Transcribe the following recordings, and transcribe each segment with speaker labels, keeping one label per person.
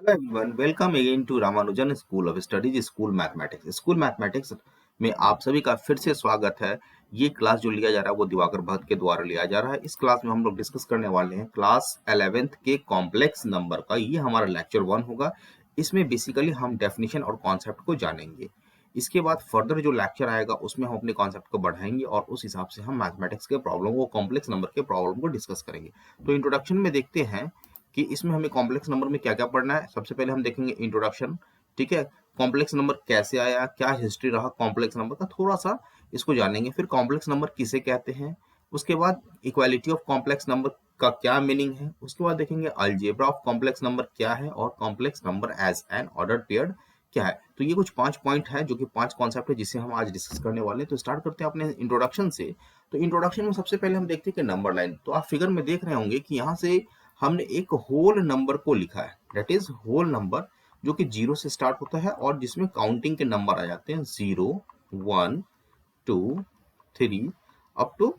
Speaker 1: Hello everyone, welcome again to Ramanujan school of studies school mathematics. School mathematics में आप सभी का फिर से स्वागत है। ये क्लास जो लिया जा रहा है वो दिवाकर भट्ट के द्वारा लिया जा रहा है। इस क्लास में हम लोग डिस्कस करने वाले हैं क्लास 11th के कॉम्प्लेक्स नंबर का। ये हमारा लेक्चर 1 होगा। इसमें बेसिकली हम डेफिनेशन और कॉन्सेप्ट को जानेंगे। इसके बाद फर्दर जो लेक्चर आएगा उसमें हम अपने कॉन्सेप्ट को बढ़ाएंगे और उस हिसाब से हम मैथमेटिक्स के प्रॉब्लम को, कॉम्प्लेक्स नंबर के प्रॉब्लम को डिस्कस करेंगे। तो इंट्रोडक्शन में देखते हैं कि इसमें हमें कॉम्प्लेक्स नंबर में क्या क्या पढ़ना है। सबसे पहले हम देखेंगे इंट्रोडक्शन। ठीक है, कॉम्प्लेक्स नंबर कैसे आया, क्या हिस्ट्री रहा कॉम्प्लेक्स नंबर का, थोड़ा सा इसको जानेंगे। फिर कॉम्प्लेक्स नंबर किसे कहते हैं, उसके बाद इक्वालिटी ऑफ कॉम्प्लेक्स नंबर का क्या मीनिंग है, उसके बाद देखेंगे अलजेब्रा ऑफ कॉम्प्लेक्स नंबर क्या है और complex number as an order paired क्या है। तो ये कुछ 5 पॉइंट है जो कि 5 कॉन्सेप्ट है जिसे हम आज डिस्कस करने वाले हैं। तो स्टार्ट करते हैं अपने इंट्रोडक्शन से। तो इंट्रोडक्शन में सबसे पहले हम देखते हैं कि नंबर लाइन। तो आप फिगर में देख रहे होंगे कि यहाँ से हमने एक होल नंबर को लिखा है, दैट इज होल नंबर जो कि 0 से स्टार्ट होता है और जिसमें काउंटिंग के नंबर आ जाते हैं 0 1 2 3 अप टू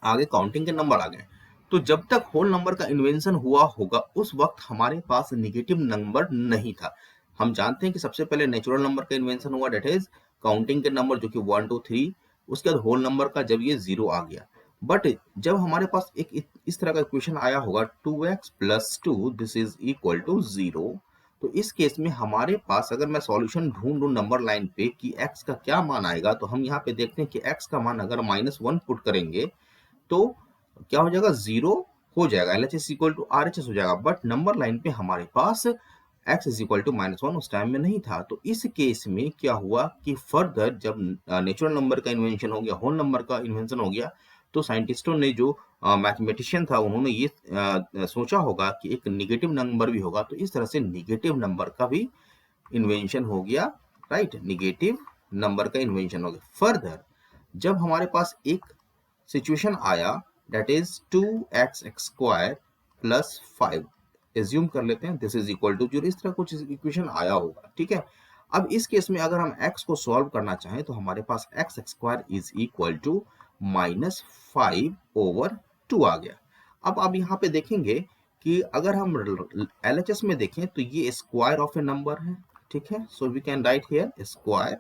Speaker 1: आगे काउंटिंग के नंबर आ गए। तो जब तक होल नंबर का इन्वेंशन हुआ होगा उस वक्त हमारे पास निगेटिव नंबर नहीं था। हम जानते हैं कि सबसे पहले नेचुरल नंबर का इन्वेंशन हुआ, दैट इज काउंटिंग के नंबर जो कि 1 2 3। उसके बाद होल नंबर का जब ये 0 आ गया। बट जब हमारे पास एक इस तरह का इक्वेशन आया होगा 2x plus 2 this is equal to 0। तो इस केस में हमारे पास अगर मैं सॉल्यूशन ढूंढूं नंबर लाइन पे कि x का क्या मान आएगा, तो हम यहाँ पे देखते हैं कि x का मान अगर -1 पुट करेंगे तो क्या हो जाएगा, 0 हो जाएगा, LHS इक्वल टू RHS हो जाएगा। बट नंबर लाइन पे हमारे पास x इज इक्वल टू -1 उस टाइम में नहीं था। तो इस केस में क्या हुआ कि फर्दर जब नेचुरल नंबर का इन्वेंशन हो गया, होल नंबर का इन्वेंशन हो गया, तो साइंटिस्टों ने जो मैथमेटिशियन था उन्होंने ये सोचा होगा कि एक निगेटिव नंबर भी होगा। तो इस तरह से निगेटिव नंबर का भी इन्वेंशन हो गया। राइट, निगेटिव नंबर का इन्वेंशन हो गया। फर्दर जब हमारे पास एक सिचुएशन आया that is 2x² plus 5, assume कर लेते हैं दिस इज इक्वल टू 0, इस तरह कुछ इक्वेशन आया होगा। ठीक है, अब इस केस में अगर हम x को सॉल्व करना चाहें तो हमारे पास x² इज इक्वल टू -5/2 आ गया। अब यहाँ पे देखेंगे कि अगर हम LHS में देखें तो ये स्क्वायर ऑफ ए नंबर है। ठीक है, so we can write here square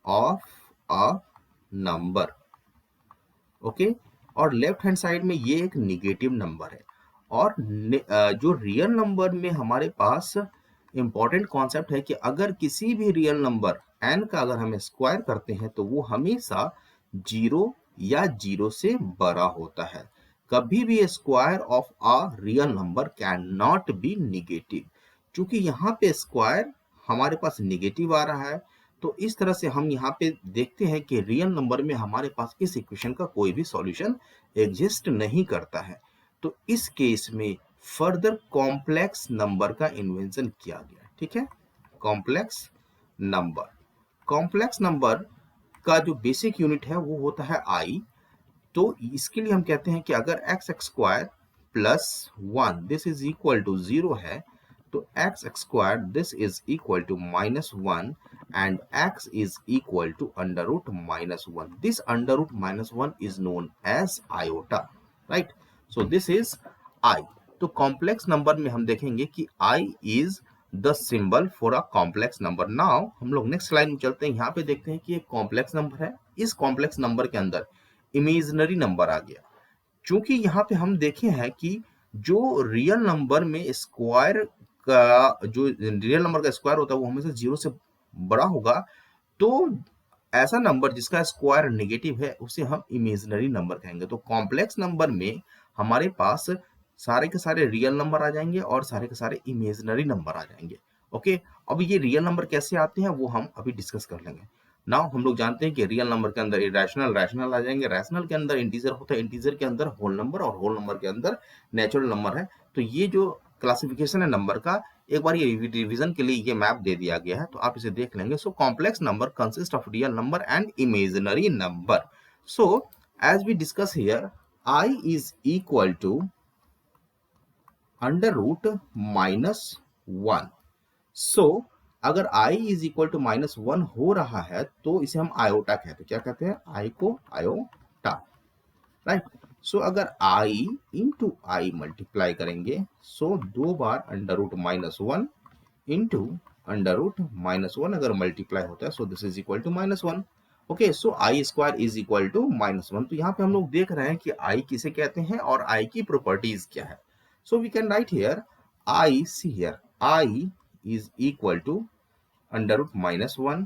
Speaker 1: of a number. Okay, और लेफ्ट हैंड साइड में ये एक निगेटिव नंबर है। और जो रियल नंबर में हमारे पास इंपॉर्टेंट कॉन्सेप्ट है कि अगर किसी भी रियल नंबर n का अगर हम स्क्वायर करते हैं तो वो हमेशा 0 या 0 से बड़ा होता है। कभी भी square of a real number can not be negative. क्योंकि यहाँ पे स्क्वायर हमारे पास निगेटिव आ रहा है, तो इस तरह से हम यहाँ पे देखते हैं कि रियल नंबर में हमारे पास इस इक्वेशन का कोई भी सॉल्यूशन एग्जिस्ट नहीं करता है। तो इस केस में फर्दर कॉम्प्लेक्स नंबर का इन्वेंशन किया गया। ठीक है, कॉम्प्लेक्स नंबर। कॉम्प्लेक्स नंबर का जो बेसिक यूनिट है वो होता है आई। तो इसके लिए हम कहते हैं कि अगर x² plus 1 this is equal to 0 है, तो x² this is equal to -1 and x is equal to √-1। This √-1 is known as iota. Right, so this is I। तो कॉम्प्लेक्स नंबर में हम देखेंगे कि I is the symbol for a complex number. Now हम लोग next line में चलते हैं। यहाँ पे देखते हैं कि एक कॉम्प्लेक्स नंबर है। इस कॉम्प्लेक्स नंबर के अंदर इमेजिनरी नंबर आ गया। चूंकि यहाँ पे हम देखे हैं कि जो रियल नंबर में स्क्वायर का, जो रियल नंबर का स्क्वायर होता है वो हमेशा 0 से बड़ा होगा। तो ऐसा नंबर जिसका स्क्वायर नेगेटिव है उसे हम इमेजिनरी नंबर कहेंगे। तो कॉम्प्लेक्स नंबर में हमारे पास सारे के सारे रियल नंबर आ जाएंगे और सारे के सारे इमेजिनरी नंबर आ जाएंगे। ओके, अब ये रियल नंबर कैसे आते हैं वो हम अभी डिस्कस कर लेंगे। नाउ हम लोग जानते हैं कि रियल नंबर के अंदर इरेशनल रैशनल आ जाएंगे, रैशनल के अंदर इंटीजर होता है, इंटीजर के अंदर होल नंबर और होल नंबर के अंदर नेचुरल नंबर है। तो ये जो क्लासिफिकेशन है नंबर का, एक बार ये रिवीजन के लिए ये मैप दे दिया गया है तो आप इसे देख लेंगे। So complex number consist of real number and imaginary number. So as we discuss here I is equal to √-1। So अगर I इज इक्वल टू -1 हो रहा है तो इसे हम आयोटा कहते हैं। क्या कहते हैं? I को आयोटा। राइट, सो अगर I इंटू आई मल्टीप्लाई करेंगे, सो 2 बार √-1 इंटू अंडर रूट -1 अगर मल्टीप्लाई होता है, so this is equal to -1। Okay, so I square is equal to -1। तो यहाँ पे हम लोग देख रहे हैं कि आई किसे कहते हैं और आई की प्रॉपर्टीज क्या है। So we can write here I, see here I is equal to under root -1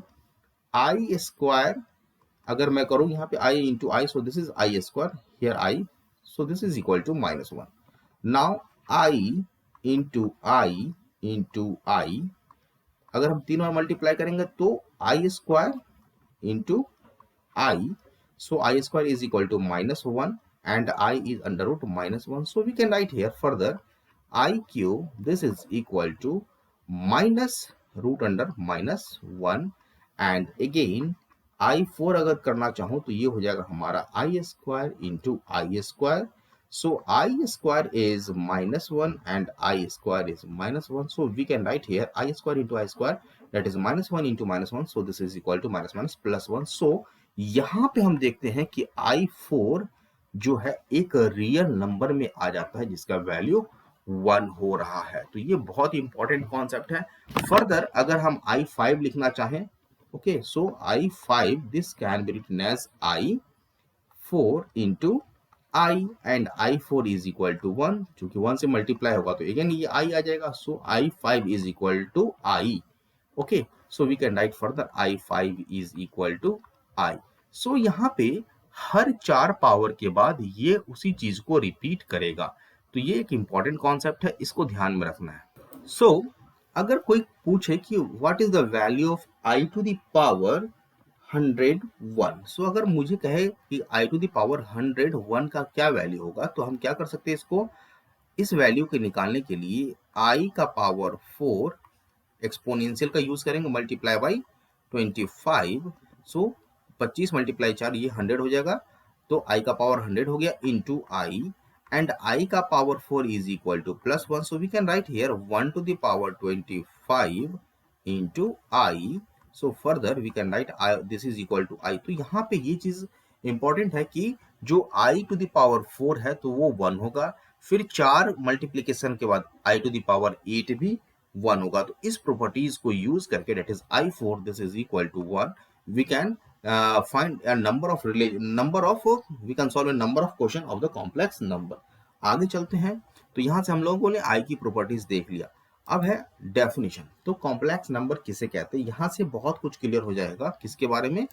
Speaker 1: I square. अगर मैं करूं यहाँ पे I into I, so this is I square, here I, so this is equal to -1। Now I into I, अगर हम तीन बार multiply करेंगे तो I square into I, so I square is equal to -1 and I is under root -1, so we can write here further I cube, this is equal to minus root under -1 and again I4 अगर करना चाहूँ तो ये हो जाएगा हमारा I square into I square, so I square is -1 and I square is -1, so we can write here I square into I square, that is -1 into -1, so this is equal to -1 plus 1। so यहाँ पे हम देखते हैं कि I4 जो है एक real number में आ जाता है जिसका वैल्यू 1 हो रहा है। तो ये बहुत ही इंपॉर्टेंट कॉन्सेप्ट है। फर्दर अगर हम I5 लिखना चाहें, okay, so I5 this can be written as I4 into I and I4 is equal to 1, क्योंकि 1 से मल्टीप्लाई होगा तो अगेन ये I आ जाएगा, so I5 is equal to I। Okay, so we can write further I5 is equal to I। So यहाँ पे हर 4 power के बाद ये उसी चीज को रिपीट करेगा। तो ये एक इंपॉर्टेंट कॉन्सेप्ट है, इसको ध्यान में रखना है। सो अगर कोई पूछे कि what is the value of I to the power 101, so अगर मुझे कहे कि I टू द पावर 101 का क्या वैल्यू होगा, तो हम क्या कर सकते हैं, इसको इस वैल्यू के निकालने के लिए I का पावर 4 एक्सपोनेंशियल का यूज करेंगे, मल्टीप्लाई बाई 25, सो 25 मल्टीप्लाई 4 ये 100 हो जाएगा, तो I का पावर 100 हो गया इंटू आई एंड I का power 4 is equal to +1, so we can write here 1 to the power 25 into I, so further we can write this is equal to I. तो यहाँ पे ये चीज इंपॉर्टेंट है कि जो I टू द पावर 4 है तो वो 1 होगा, फिर 4 मल्टीप्लीकेशन के बाद I टू द पावर 8 भी 1 होगा। तो इस प्रॉपर्टीज को यूज करके that is I4 this is equal to 1, we can find a number of we can solve a number of question of the complex number। आगे चलते हैं। तो यहां से हम लोगों ने I की प्रॉपर्टीज देख लिया, अब है डेफिनेशन। तो कॉम्प्लेक्स नंबर किसे कहते हैं, यहां से बहुत कुछ क्लियर हो जाएगा किसके बारे में,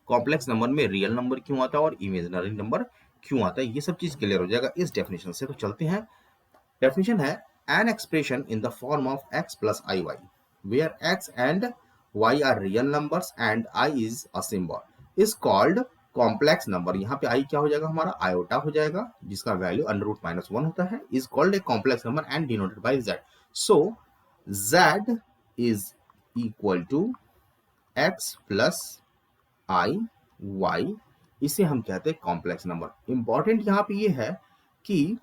Speaker 1: कॉम्प्लेक्स नंबर में रियल नंबर क्यों आता है और इमेजिनरी नंबर क्यों आता है, ये सब चीज क्लियर हो जाएगा इस डेफिनेशन से। तो चलते हैं। डेफिनेशन है an expression in the form of x plus iy where x and y are real numbers and I is a symbol is called complex number। यहाँ पे I क्या हो जाएगा, हमारा आयोटा हो जाएगा जिसका वैल्यू √-1 होता है, is called a complex number and denoted by z। so z is equal to x plus i y, इसे हम कहते हैं कॉम्प्लेक्स नंबर। इंपॉर्टेंट यहाँ पे ये है कि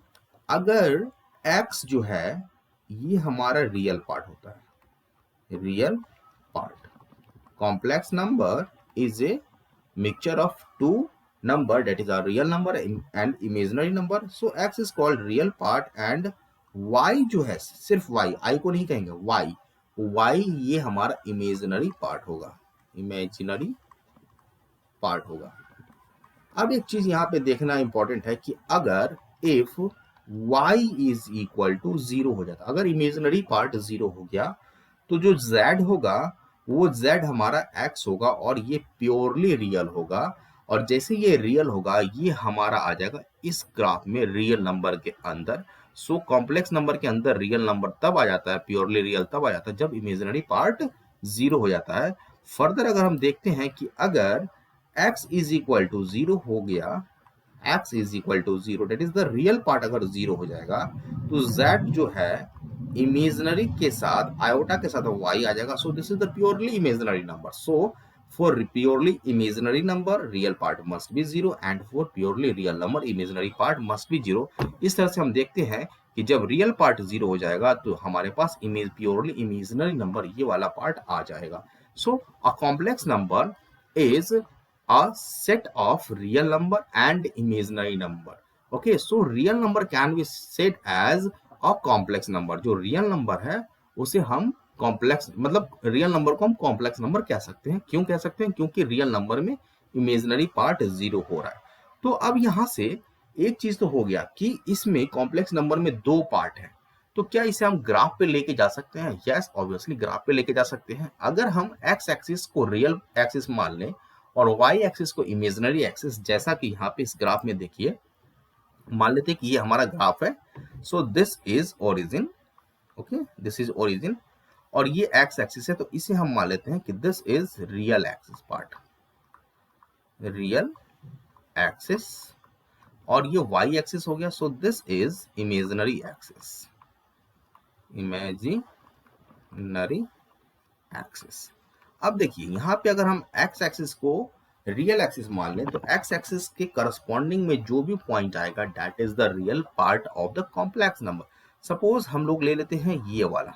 Speaker 1: अगर x जो है ये हमारा रियल पार्ट होता है, real part, complex number is a mixture of two number, that is a real number and imaginary number, so x is called real part and y जो है सिर्फ y, I को नहीं कहेंगे, y ये हमारा imaginary part होगा, imaginary part होगा। अब एक चीज यहाँ पे देखना इंपॉर्टेंट है कि अगर if y is equal to 0 हो जाता, अगर इमेजिनरी पार्ट 0 हो गया तो जो z होगा वो z हमारा x होगा और ये प्योरली रियल होगा, और जैसे ये रियल होगा ये हमारा आ जाएगा इस ग्राफ में रियल नंबर के अंदर। सो कॉम्प्लेक्स नंबर के अंदर रियल नंबर तब आ जाता है, प्योरली रियल तब आ जाता है जब इमेजिनरी पार्ट 0 हो जाता है। फर्दर अगर हम देखते हैं कि अगर x इज इक्वल टू 0 हो गया, x is equal to 0 that is the real part अगर 0 हो जाएगा तो z जो है इमेजिनरी के साथ आयोटा के साथ y आ जाएगा, सो this is the purely imaginary number. So for purely imaginary number real part must be 0 and for purely real number imaginary part must be 0। इस तरह से हम देखते हैं कि जब रियल पार्ट 0 हो जाएगा तो हमारे पास प्योरली इमेजिनरी नंबर ये वाला पार्ट आ जाएगा। So a complex number is a set of real number and imaginary number। okay, so real number can be said as a complex number। जो real number है उसे हम कॉम्प्लेक्स मतलब real number को हम कॉम्प्लेक्स नंबर कह सकते हैं। क्यों कह सकते हैं? क्योंकि रियल नंबर में इमेजिनरी पार्ट 0 हो रहा है। तो अब यहाँ से एक चीज तो हो गया कि इसमें कॉम्प्लेक्स नंबर में 2 पार्ट है, तो क्या इसे हम ग्राफ पे लेके जा सकते हैं? यस, ऑब्वियसली ग्राफ पे लेके जा सकते हैं। अगर हम एक्स एक्सिस को रियल एक्सिस मान लें और वाई एक्सिस को इमेजिनरी एक्सिस, जैसा कि यहाँ पे इस ग्राफ में देखिए, मान लेते हैं कि ये हमारा ग्राफ है। So this is origin, okay, this is origin, और ये एक्स एक्सिस है, तो इसे हम मान लेते हैं कि this is real axis part, real axis, और ये वाई एक्सिस हो गया। सो this is imaginary axis, imaginary axis. अब देखिए यहाँ पे अगर हम एक्स एक्सिस को रियल एक्सिस मान लें, तो एक्स एक्सिस के करस्पॉन्डिंग में जो भी पॉइंट आएगा that is the real part of the complex number. Suppose हम लोग ले लेते हैं ये वाला,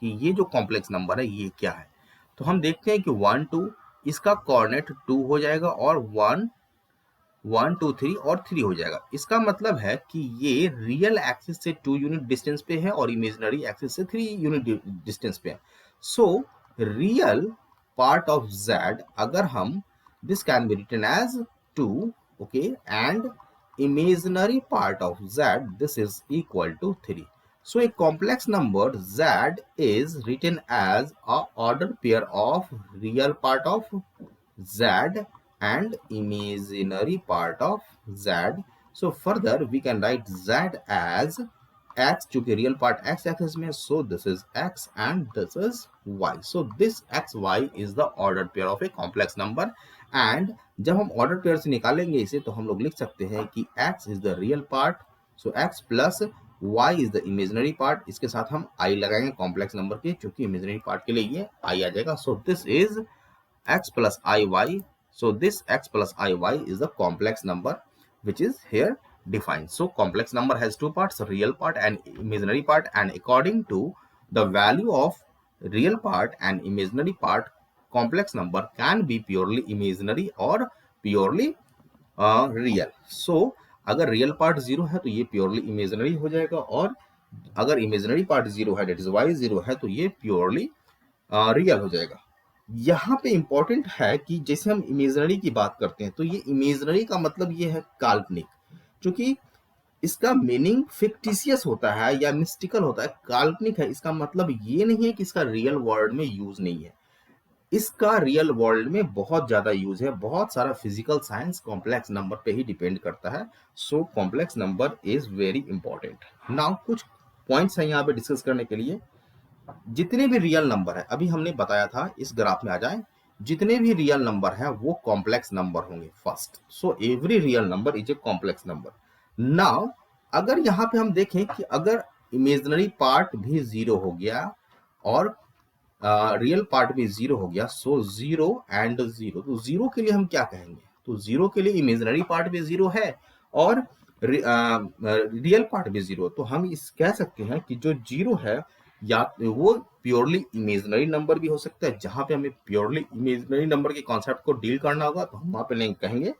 Speaker 1: कि ये जो कॉम्प्लेक्स नंबर है ये क्या है, तो हम देखते हैं कि 1 2, इसका कोऑर्डिनेट 2 हो जाएगा, और 1 1 2 3 और 3 हो जाएगा। इसका मतलब है कि ये रियल एक्सिस से 2 यूनिट डिस्टेंस पे है और इमेजिनरी एक्सिस से 3 यूनिट डिस्टेंस पे है। So real part of z, अगर हम this can be written as 2, okay, and imaginary part of z, this is equal to 3. So a complex number z is written as a order pair of real part of z and imaginary part of z. So further we can write z as x, चूंकि real part x axis में, so this is x and this is y. So this x y is the ordered pair of a complex number. And जब हम order pair से निकालेंगे इसे, तो हम लोग लिख सकते हैं कि x is the real part, so x plus y is the imaginary part. इसके साथ हम i लगाएंगे कॉम्प्लेक्स नंबर के, क्योंकि इमेजिनरी पार्ट के लिए ये i आ जाएगा. So this is x plus iy. So this x plus iy is the complex number which is here defined. So complex number has two parts, real part and imaginary part, and according to the value of real part and imaginary part, complex number can be purely imaginary or purely real. So अगर real part 0 है तो ये purely imaginary हो जाएगा, और अगर imaginary part 0 है, that is y 0 है, तो ये प्योरली रियल हो जाएगा. यहाँ पे इंपॉर्टेंट है कि जैसे हम इमेजिनरी की बात करते हैं, तो ये इमेजिनरी का मतलब ये है काल्पनिक, क्योंकि इसका मीनिंग फिक्टिशियस होता है या मिस्टिकल होता है. काल्पनिक है, इसका मतलब ये नहीं है कि इसका रियल वर्ल्ड में यूज नहीं है. इसका रियल वर्ल्ड में बहुत ज्यादा यूज है. बहुत सारा फिजिकल साइंस कॉम्प्लेक्स नंबर पे ही डिपेंड करता है. सो complex number is very important. Now कुछ पॉइंट्स हैं यहाँ पे डिस्कस करने के लिए. जितने भी रियल नंबर है, अभी हमने बताया था, इस ग्राफ में आ जाए, जितने भी रियल नंबर है वो कॉम्प्लेक्स नंबर होंगे first. So every real number is a complex number. Now अगर यहाँ पे हम देखें कि अगर इमेजिनरी पार्ट भी 0 हो गया और रियल पार्ट भी 0 हो गया, सो 0 एंड 0, तो 0 के लिए हम क्या कहेंगे? तो 0 के लिए इमेजिनरी पार्ट भी 0 है और रियल पार्ट भी 0. तो हम इस कह सकते हैं कि जो 0 है या वो प्योरली इमेजिनरी नंबर भी हो सकता है. जहां पे हमें प्योरली इमेजिनरी नंबर के कॉन्सेप्ट को डील करना होगा, तो हम वहां पे नहीं कहेंगे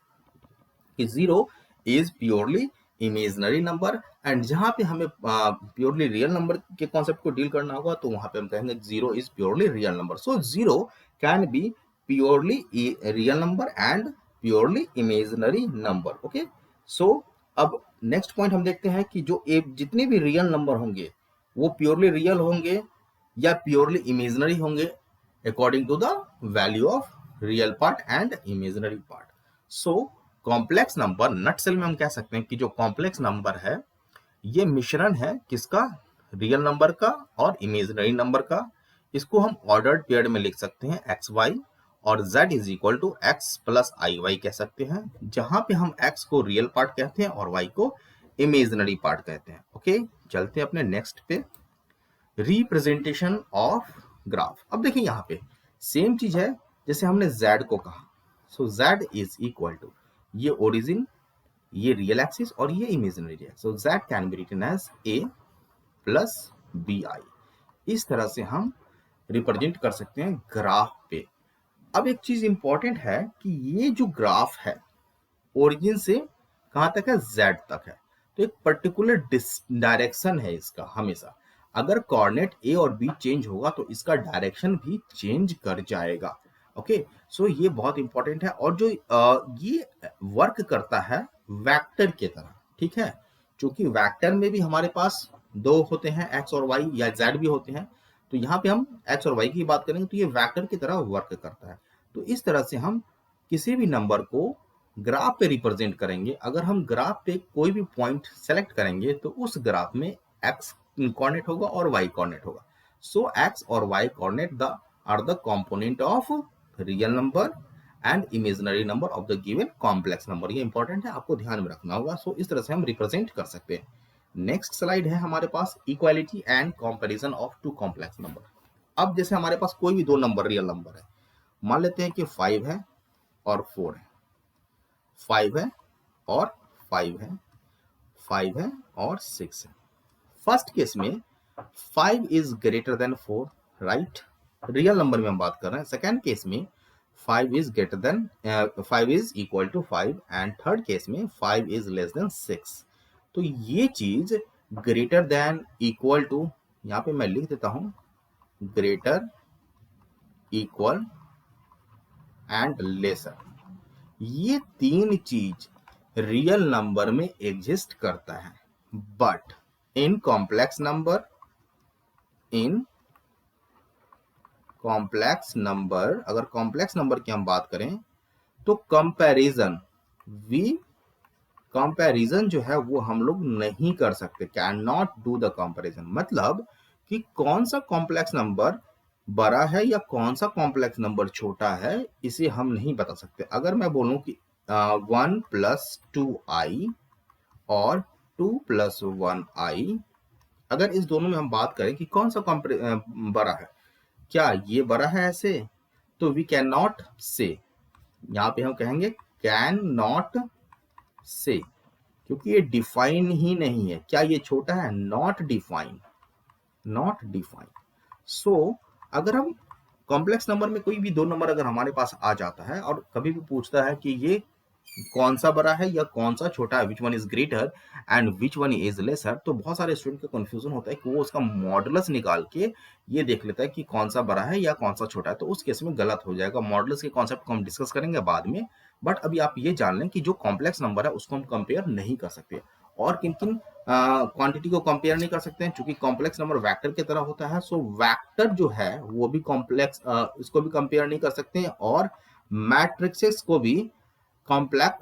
Speaker 1: कि 0 is purely imaginary number, and जहां पे हमें प्योरली रियल नंबर के कॉन्सेप्ट को डील करना होगा, तो वहां पे हम कहेंगे 0 is purely real number. So 0 can be purely real number and purely imaginary number. Okay, so अब नेक्स्ट पॉइंट हम देखते हैं कि जो जितने भी रियल नंबर होंगे वो प्योरली रियल होंगे या प्योरली इमेजिनरी होंगे according to the value of real part and imaginary part. So complex number nutshell में हम कह सकते हैं कि जो कॉम्प्लेक्स नंबर है ये मिश्रण है किसका? रियल नंबर का और इमेजिनरी नंबर का. इसको हम ऑर्डर्ड पेयर में लिख सकते हैं एक्स वाई, और z is equal to x plus i y कह सकते हैं, जहां पे हम x को रियल पार्ट कहते हैं और y को इमेजिनरी पार्ट कहते हैं. ओके, चलते हैं अपने नेक्स्ट पे, रिप्रेजेंटेशन ऑफ ग्राफ. अब देखिए यहाँ पे सेम चीज है जैसे हमने z को कहा. So z is equal to ये ओरिजिन, ये रियल एक्सिस और ये imaginary axis. So z can be written as a plus bi. इस तरह से हम रिप्रेजेंट कर सकते हैं ग्राफ पे. अब एक चीज इंपॉर्टेंट है कि ये जो ग्राफ है ओरिजिन से कहां तक है? z तक है. तो एक पर्टिकुलर डायरेक्शन है इसका हमेशा. अगर कोऑर्डिनेट ए और बी चेंज होगा तो इसका डायरेक्शन भी चेंज कर जाएगा। ओके, सो ये बहुत इंपॉर्टेंट है। और जो ये वर्क करता है वेक्टर की तरह, ठीक है, क्योंकि वेक्टर में भी हमारे पास दो होते हैं, एक्स और वाई या जेड भी होते हैं, तो यहाँ पे हम एक्स और वाई की बात करेंगे तो ये वेक्टर की तरह वर्क करता है। तो इस तरह से हम किसी भी नंबर को ग्राफ पे रिप्रेजेंट करेंगे। अगर हम ग्राफ पे कोई भी पॉइंट सेलेक्ट करेंगे तो उस ग्राफ में एक्स कोऑर्डिनेट होगा और वाई कोऑर्डिनेट होगा। सो एक्स और y coordinate they are the component of real number and imaginary number of the given complex number. ये इंपॉर्टेंट है, आपको ध्यान में रखना होगा। सो इस तरह से हम रिप्रेजेंट कर सकते हैं। नेक्स्ट स्लाइड है हमारे पास equality and comparison of two complex number. अब जैसे हमारे पास कोई भी दो नंबर रियल नंबर है, मान लेते हैं कि 5 है और 4 है, 5 है और 5 है, 5 है और 6 है। फर्स्ट केस में 5 is greater then 4, right, real number में हम बात कर रहे हैं। सेकेंड केस में 5 is greater than 5 is equal to 5 and third case में 5 इज लेस देन 6। तो ये चीज ग्रेटर देन, इक्वल टू, यहां पे मैं लिख देता हूं ग्रेटर, इक्वल एंड लेसर, ये तीन चीज रियल नंबर में एग्जिस्ट करता है। But in complex number, in complex number, अगर कॉम्प्लेक्स नंबर की हम बात करें तो कंपैरिजन, कंपैरिजन जो है वो हम लोग नहीं कर सकते, can not do the comparison. मतलब कि कौन सा कॉम्प्लेक्स नंबर बड़ा है या कौन सा कॉम्प्लेक्स नंबर छोटा है, इसे हम नहीं बता सकते। अगर मैं बोलूं कि 1 + 2i और 2 + 1i, अगर इस दोनों में हम बात करें कि कौन सा बड़ा है, क्या ये बड़ा है ऐसे, तो वी कैन नॉट से, यहाँ पे हम कहेंगे कैन नॉट से, क्योंकि ये डिफाइन ही नहीं है। क्या ये छोटा है? Not define, not define. So अगर हम कॉम्प्लेक्स नंबर में कोई भी दो नंबर अगर हमारे पास आ जाता है और कभी भी पूछता है कि ये कौन सा बड़ा है या कौन सा छोटा है, which one is greater and which one is lesser, तो बहुत सारे स्टूडेंट का कंफ्यूजन होता है कि वो उसका मॉडुलस निकाल के ये देख लेता है कि कौन सा बड़ा है या कौन सा छोटा है। तो उस केस में गलत हो जाएगा। मॉडुलस के कॉन्सेप्ट को हम डिस्कस करेंगे बाद में, बट अभी आप ये जान लें कि जो कॉम्प्लेक्स नंबर है उसको हम कंपेयर नहीं कर सकते। और किन किन क्वांटिटी को कंपेयर नहीं कर सकते हैं, क्योंकि कॉम्प्लेक्स नंबर वेक्टर की तरह होता है। सो वेक्टर जो है वो भी कॉम्प्लेक्स, इसको भी कंपेयर नहीं कर सकते हैं, और मैट्रिक्सेस को भी कॉम्प्लेक्स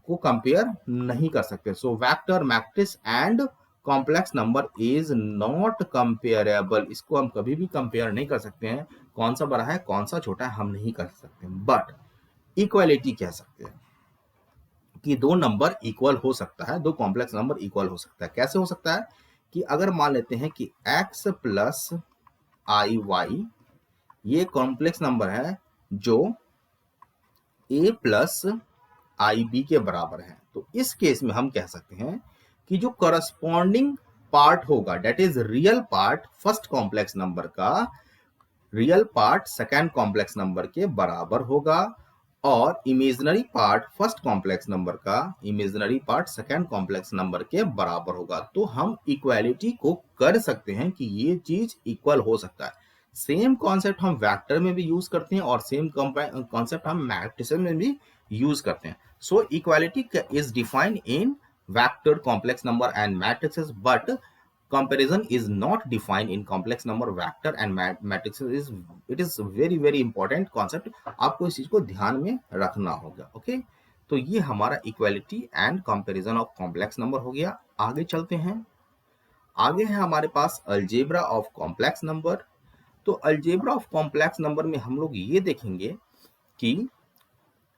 Speaker 1: को कंपेयर नहीं कर सकते। So vector, matrix and complex number is not comparable, इसको हम कभी भी कंपेयर नहीं कर सकते हैं। कौन सा बड़ा है कौन सा छोटा है हम नहीं कर सकते, बट इक्वालिटी कह सकते हैं कि दो नंबर इक्वल हो सकता है, दो कॉम्प्लेक्स नंबर इक्वल हो सकता है। कैसे हो सकता है कि अगर मान लेते हैं कि x + iy ये कॉम्प्लेक्स नंबर है जो a + ib के बराबर है, तो इस केस में हम कह सकते हैं कि जो करस्पॉन्डिंग पार्ट होगा, that is real part first complex number का, real part second complex number के बराबर होगा, और imaginary part first complex number का imaginary part second complex number के बराबर होगा। तो हम इक्वालिटी को कर सकते हैं कि ये चीज इक्वल हो सकता है। सेम कॉन्सेप्ट हम वेक्टर में भी यूज करते हैं और सेम कॉन्सेप्ट हम मैट्रिसेस में भी यूज करते हैं। सो equality is defined in vector, complex number and matrices, but comparison is not defined in complex number, vector and matrices। It is very important concept, आपको इस चीज को ध्यान में रखना होगा। ओके, तो ये हमारा equality and comparison of complex number हो गया। आगे चलते हैं। आगे है हमारे पास अलजेब्रा ऑफ कॉम्प्लेक्स नंबर। तो अलजेब्रा ऑफ कॉम्प्लेक्स नंबर में हम लोग ये देखेंगे कि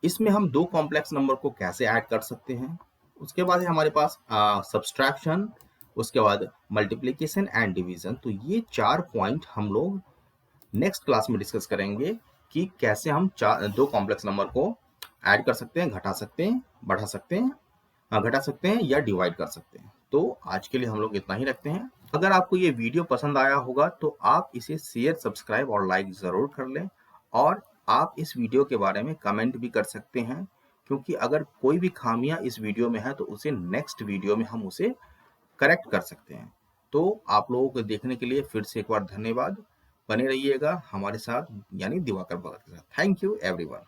Speaker 1: इसमें हम दो कॉम्प्लेक्स नंबर को कैसे ऐड कर सकते हैं। उसके बाद है हमारे पास सब्सट्रैक्शन, उसके बाद मल्टीप्लिकेशन एंड डिवीजन। तो ये 4 पॉइंट हम लोग नेक्स्ट क्लास में डिस्कस करेंगे कि कैसे हम दो कॉम्प्लेक्स नंबर को ऐड कर सकते हैं, घटा सकते हैं, बढ़ा सकते हैं, घटा सकते हैं या डिवाइड कर सकते हैं। तो आज के लिए हम लोग इतना ही रखते हैं। अगर आपको ये वीडियो पसंद आया होगा तो आप इसे शेयर, सब्सक्राइब और लाइक जरूर कर लें, और आप इस वीडियो के बारे में कमेंट भी कर सकते हैं, क्योंकि अगर कोई भी खामियां इस वीडियो में है तो उसे नेक्स्ट वीडियो में हम उसे करेक्ट कर सकते हैं। तो आप लोगों को देखने के लिए फिर से एक बार धन्यवाद। बने रहिएगा हमारे साथ यानी दिवाकर भगत के साथ। Thank you everyone.